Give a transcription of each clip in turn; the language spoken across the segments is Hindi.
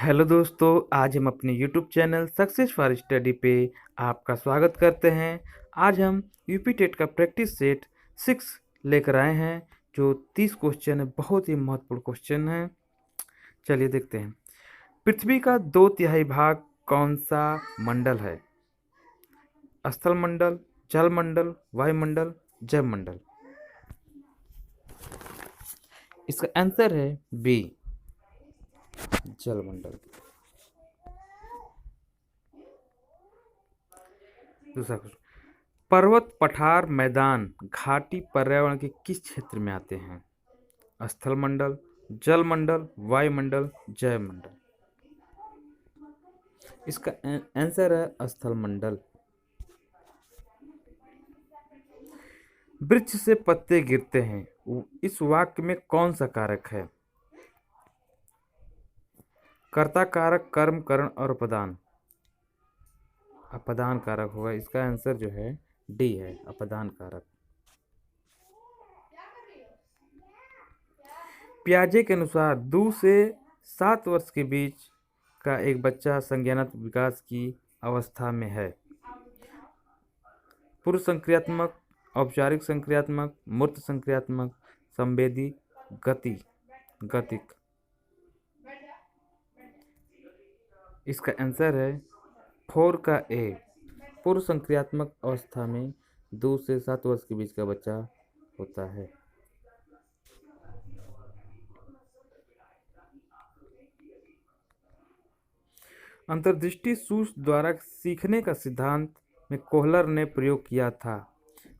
हेलो दोस्तों, आज हम अपने YouTube channel success for study पे आपका स्वागत करते हैं। आज हम यूपी टेट का प्रैक्टिस सेट 6 लेकर आए हैं, जो 30 क्वेश्चन है। बहुत ही महत्वपूर्ण क्वेश्चन है। चलिए देखते हैं। पृथ्वी का 2/3 भाग कौन सा मंडल है? स्थल मंडल, जल मंडल, वायुमंडल, जैव मंडल। इसका आंसर है बी, जल मंडल। दूसरा क्वेश्चन, पर्वत, पठार, मैदान, घाटी पर्यावरण के किस क्षेत्र में आते हैं? स्थल मंडल, जल मंडल, वायुमंडल, जैव मंडल। इसका आंसर है स्थल मंडल। वृक्ष से पत्ते गिरते हैं, इस वाक्य में कौन सा कारक है? कर्ता कारक, कर्म, करण और अपदान। अपदान कारक होगा। इसका आंसर जो है डी है, अपदान कारक। पियाजे के अनुसार 2 से 7 वर्ष के बीच का एक बच्चा संज्ञानात्मक विकास की अवस्था में है। पूर्व संक्रियात्मक, औपचारिक संक्रियात्मक, मूर्त संक्रियात्मक, संवेदी, गतिक। इसका आंसर है 4 का ए। पूर्व संक्रियात्मक अवस्था में 2 से 7 वर्ष के बीच का बच्चा होता है। अंतर्दृष्टि सूत्र द्वारा सीखने का सिद्धांत में कोहलर ने प्रयोग किया था।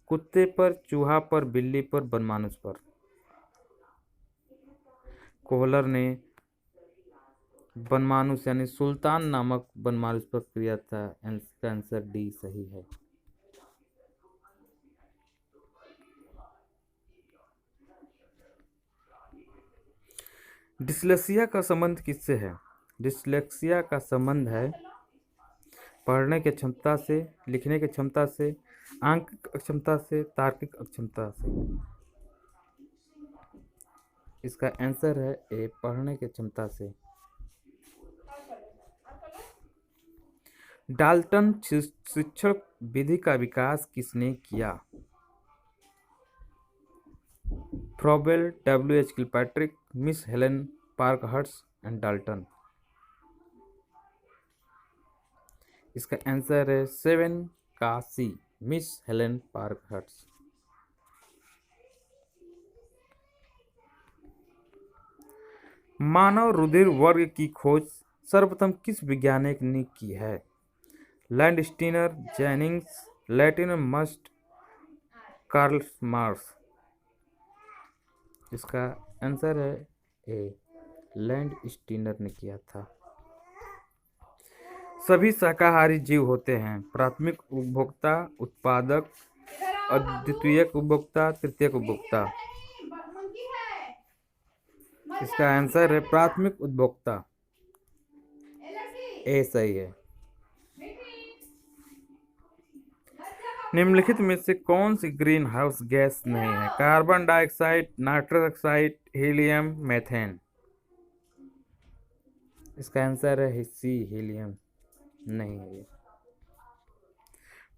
कुत्ते पर, चूहा पर, बिल्ली पर, बनमानुष पर। कोहलर ने बनमानुष यानी सुल्तान नामक बनमानुष पर किया था। इसका आंसर डी सही है। डिस्लेक्सिया का संबंध किससे है? डिस्लेक्सिया का संबंध है पढ़ने की क्षमता से, लिखने की क्षमता से, आंकिक अक्षमता से, तार्किक अक्षमता से। इसका आंसर है ए, पढ़ने की क्षमता से। डाल्टन शिक्षण विधि का विकास किसने किया? Froebel, W.H. Kilpatrick, miss Helen Parkhurst and Dalton. इसका आंसर है 7 का सी, मिस हेलेन पार्कहर्स्ट। मानव रुधिर वर्ग की खोज सर्वप्रथम किस वैज्ञानिक ने की है? लैंडस्टीनर, जेनिंग्स, लैटिनर मस्ट, कार्ल मार्स। इसका आंसर है ए, लैंडस्टीनर ने किया था। सभी शाकाहारी जीव होते हैं। प्राथमिक उपभोक्ता, उत्पादक, अद्वितीयक उपभोक्ता, तृतीयक उपभोक्ता। इसका आंसर है प्राथमिक उपभोक्ता, ए सही है। निम्नलिखित में से कौन सी ग्रीन हाउस गैस नहीं है? Carbon dioxide, nitrous oxide, helium, methane. इसका आंसर है सी, हीलियम नहीं है।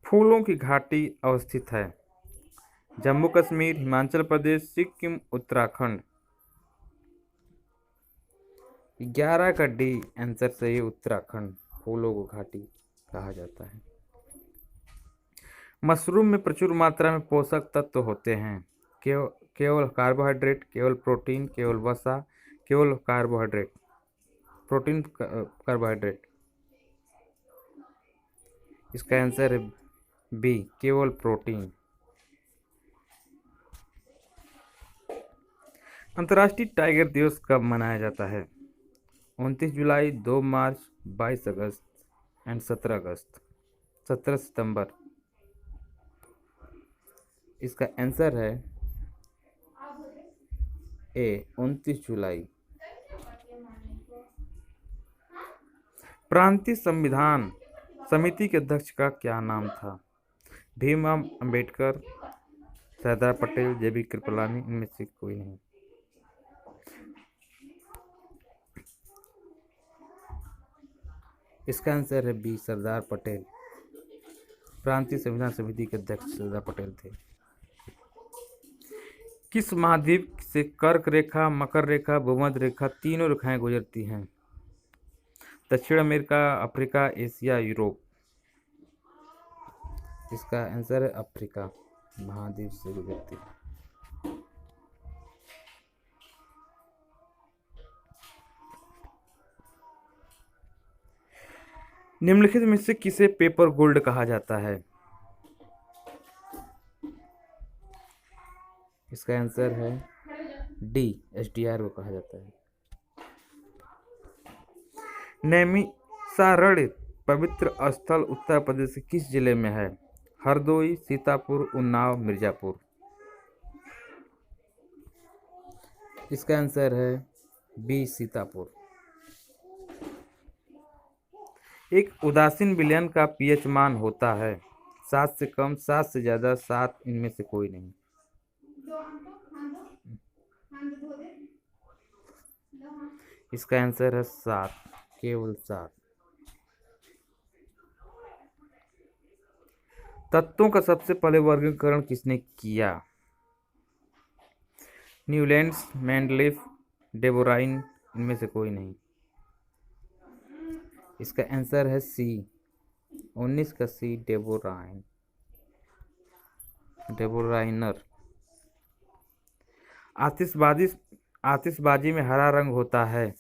फूलों की घाटी अवस्थित है जम्मू कश्मीर, हिमाचल प्रदेश, सिक्किम, उत्तराखंड। 11 का डी आंसर सही, उत्तराखंड। फूलों को घाटी कहा जाता है। मशरूम में प्रचुर मात्रा में पोषक तत्व होते हैं। केवल कार्बोहाइड्रेट, केवल प्रोटीन, केवल वसा, केवल कार्बोहाइड्रेट। Protein, carbohydrate. इसका आंसर है बी, केवल प्रोटीन। अंतर्राष्ट्रीय टाइगर दिवस कब मनाया जाता है? 29 जुलाई, 2 मार्च, 22 अगस्त एंड 17 अगस्त, 17 सितंबर। इसका आंसर है ए, 29 जुलाई। प्रांतीय संविधान समिति के अध्यक्ष का क्या नाम था? भीमराव अंबेडकर, सरदार पटेल, JB कृपलानी। इनमें से कोई नहीं। इसका आंसर है बी, सरदार पटेल। प्रांतीय संविधान समिति के अध्यक्ष सरदार पटेल थे। किस महाद्वीप से कर्क रेखा, मकर रेखा, भूमध्य रेखा तीनों रेखाएं गुजरती हैं? दक्षिण अमेरिका, अफ्रीका, एशिया, यूरोप। इसका आंसर है अफ्रीका महाद्वीप से गुजरती है। निम्नलिखित में से किसे पेपर गोल्ड कहा जाता है? इसका आंसर है डी, एसडीआर को कहा जाता है। नैमिषारण्य पवित्र स्थल उत्तर प्रदेश के किस जिले में है? हरदोई, सीतापुर, उन्नाव, मिर्जापुर। इसका आंसर है बी, सीतापुर। एक उदासीन विलयन का पीएच मान होता है 7 से कम, 7 से ज़्यादा, 7 इनमें से कोई नहीं। इसका आंसर है 7, केवल 7। तत्वों का सबसे पहले वर्गीकरण किसने किया? न्यूलैंड्स, मेंडलीफ, डेबोराइन, इनमें से कोई नहीं। इसका आंसर है सी, 19 का सी, डेबोराइनर। आतिशबाजी में हरा रंग होता है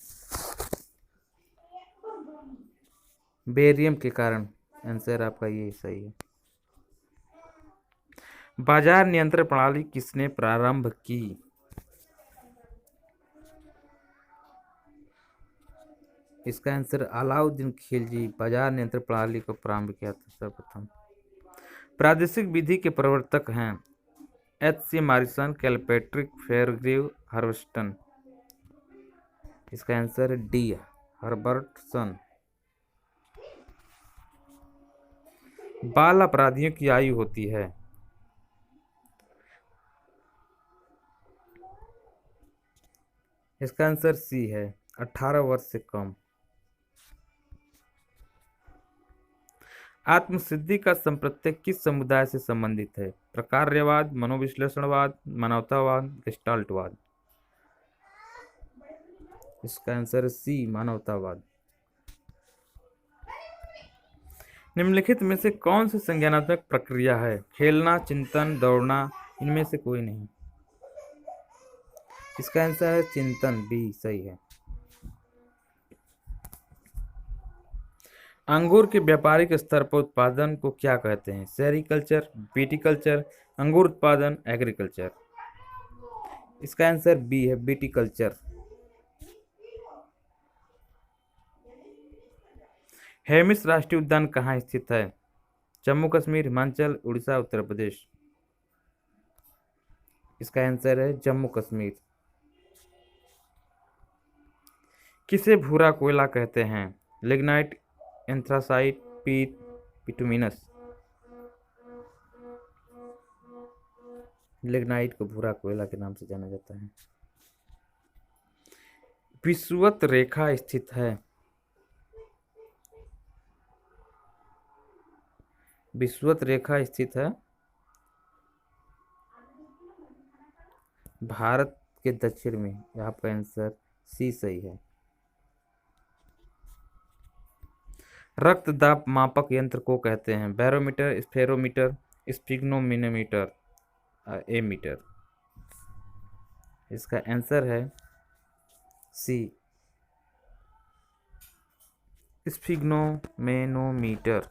बेरियम के कारण। आंसर आपका ये सही है। बाजार नियंत्रण प्रणाली किसने प्रारंभ की? इसका आंसर अलाउद्दीन खिलजी बाजार नियंत्रण प्रणाली को प्रारंभ किया था सर्वप्रथम। प्रादेशिक विधि के प्रवर्तक हैं एच.सी. Morrison, कैलपैट्रिक, फेयरग्रीव, Herbertson. इसका आंसर है डी, हर्बर्टसन। बाल अपराधियों की आयु होती है? इसका आंसर सी है, 18 वर्ष से कम। आत्मसिद्धि का संप्रत्यय किस समुदाय से संबंधित है? प्रकार्यवाद, मनोविश्लेषणवाद, मानवतावाद, गेस्टाल्टवाद। इसका आंसर सी, मानवतावाद। निम्नलिखित में से कौन सी संज्ञानात्मक प्रक्रिया है? खेलना, चिंतन, दौड़ना, इनमें से कोई नहीं। इसका आंसर है चिंतन, बी सही है। अंगूर के व्यापारिक स्तर पर उत्पादन को क्या कहते हैं? सेरिकल्चर, विटिकल्चर, अंगूर उत्पादन, एग्रीकल्चर। इसका आंसर बी है, विटिकल्चर। हेमिस राष्ट्रीय उद्यान कहाँ स्थित है? जम्मू कश्मीर, हिमाचल, उड़ीसा, उत्तर प्रदेश। इसका आंसर है जम्मू कश्मीर। किसे भूरा कोयला कहते हैं? लिग्नाइट, एंथ्रासाइट, पीट, बिटुमिनस। लिग्नाइट को भूरा कोयला के नाम से जाना जाता है। विषुवत रेखा स्थित है? विषुवत रेखा स्थित है भारत के दक्षिण में। आपका आंसर सी सही है। रक्त दाब मापक यंत्र को कहते हैं? Barometer, spherometer, sphygmometer, ammeter. इसका आंसर है सी, स्फिग्नोमेनोमीटर।